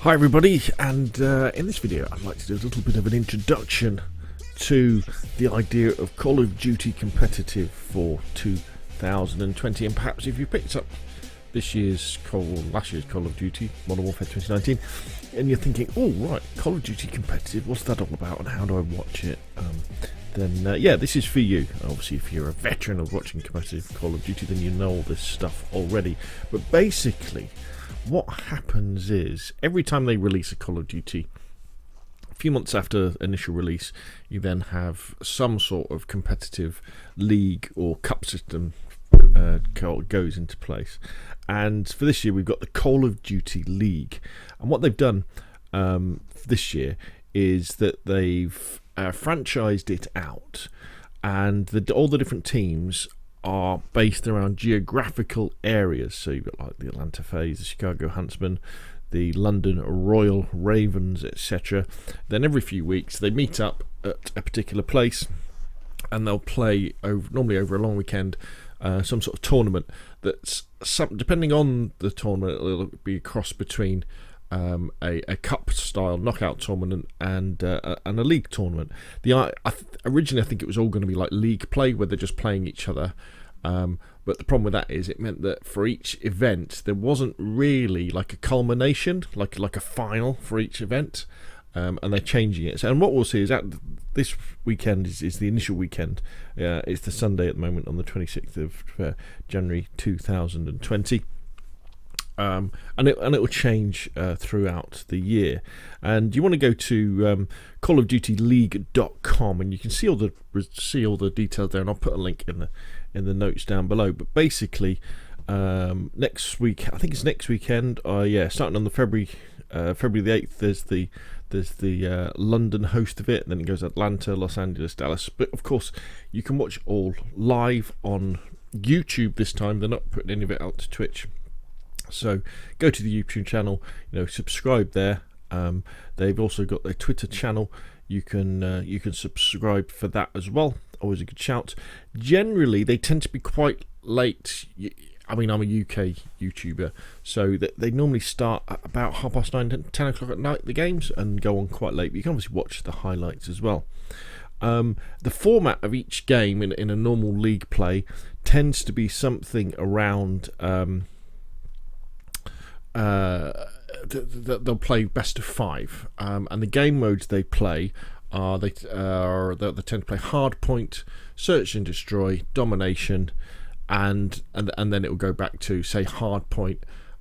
Hi everybody, and in this video I'd like to do a little bit of an introduction to the idea of Call of Duty competitive for 2020, and perhaps if you picked up last year's Call of Duty Modern Warfare 2019 and you're thinking, oh right, Call of Duty competitive, what's that all about and how do I watch it, then yeah, this is for you. Obviously if you're a veteran of watching competitive Call of Duty then you know all this stuff already, but basically what happens is every time they release a Call of Duty, a few months after initial release, you then have some sort of competitive league or cup system goes into place. And for this year, we've got the Call of Duty League. And what they've done this year is that they've franchised it out, and all the different teams are based around geographical areas. So you've got like the Atlanta FaZe, the Chicago Huntsmen, the London Royal Ravens, etc. Then every few weeks they meet up at a particular place and they'll play normally over a long weekend some sort of tournament that's depending on the tournament it'll be a cross between a cup style knockout tournament and a league tournament. Originally I think it was all going to be like league play where they're just playing each other, but the problem with that is it meant that for each event there wasn't really like a culmination, like a final for each event, and they're changing it. And what we'll see is that this weekend is the initial weekend. It's the Sunday at the moment on the 26th of January 2020. And it will change throughout the year. And you want to go to callofdutyleague.com and you can see all the details there, and I'll put a link in the notes down below. But basically, next week, I think it's next weekend. Starting on the February the 8th, there's the London host of it, and then it goes Atlanta, Los Angeles, Dallas. But of course, you can watch all live on YouTube this time. They're not putting any of it out to Twitch. So go to the YouTube channel, subscribe there. They've also got their Twitter channel. You can subscribe for that as well. Always a good shout. Generally, they tend to be quite late. I mean, I'm a UK YouTuber, so they normally start at about 9:30, 10 o'clock at night, the games, and go on quite late. But you can obviously watch the highlights as well. The format of each game in a normal league play tends to be something around... they'll play best of 5, and the game modes they play they tend to play hardpoint, search and destroy, domination, and then it will go back to say hardpoint,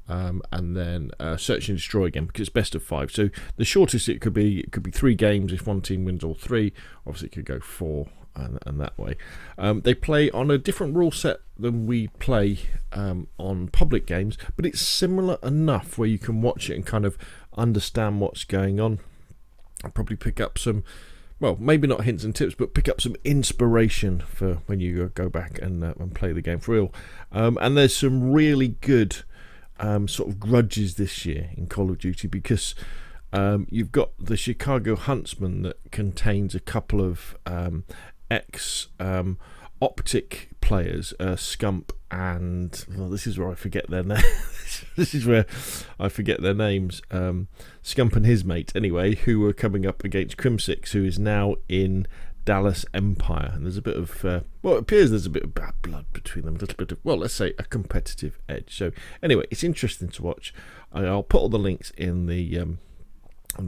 and then search and destroy again, because it's best of 5. So the shortest it could be 3 games if one team wins all 3. Obviously it could go 4. And that way, they play on a different rule set than we play on public games, but it's similar enough where you can watch it and kind of understand what's going on. I'll probably pick up some, well, maybe not hints and tips, but pick up some inspiration for when you go back and play the game for real. And there's some really good sort of grudges this year in Call of Duty, because you've got the Chicago Huntsman that contains a couple of Optic players, Scump and, well, this is where I forget their name. This is where I forget their names. Scump and his mate, anyway, who were coming up against Crimsix, who is now in Dallas Empire, and there's a bit of it appears there's a bit of bad blood between them, a little bit of, well, let's say a competitive edge. So anyway, it's interesting to watch. I'll put all the links in the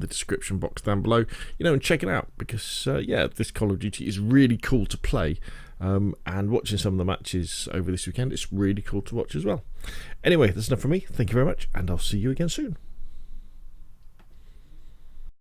description box down below, and check it out, because this Call of Duty is really cool to play, and watching some of the matches over this weekend, it's really cool to watch as well. Anyway, that's enough from me. Thank you very much, and I'll see you again soon.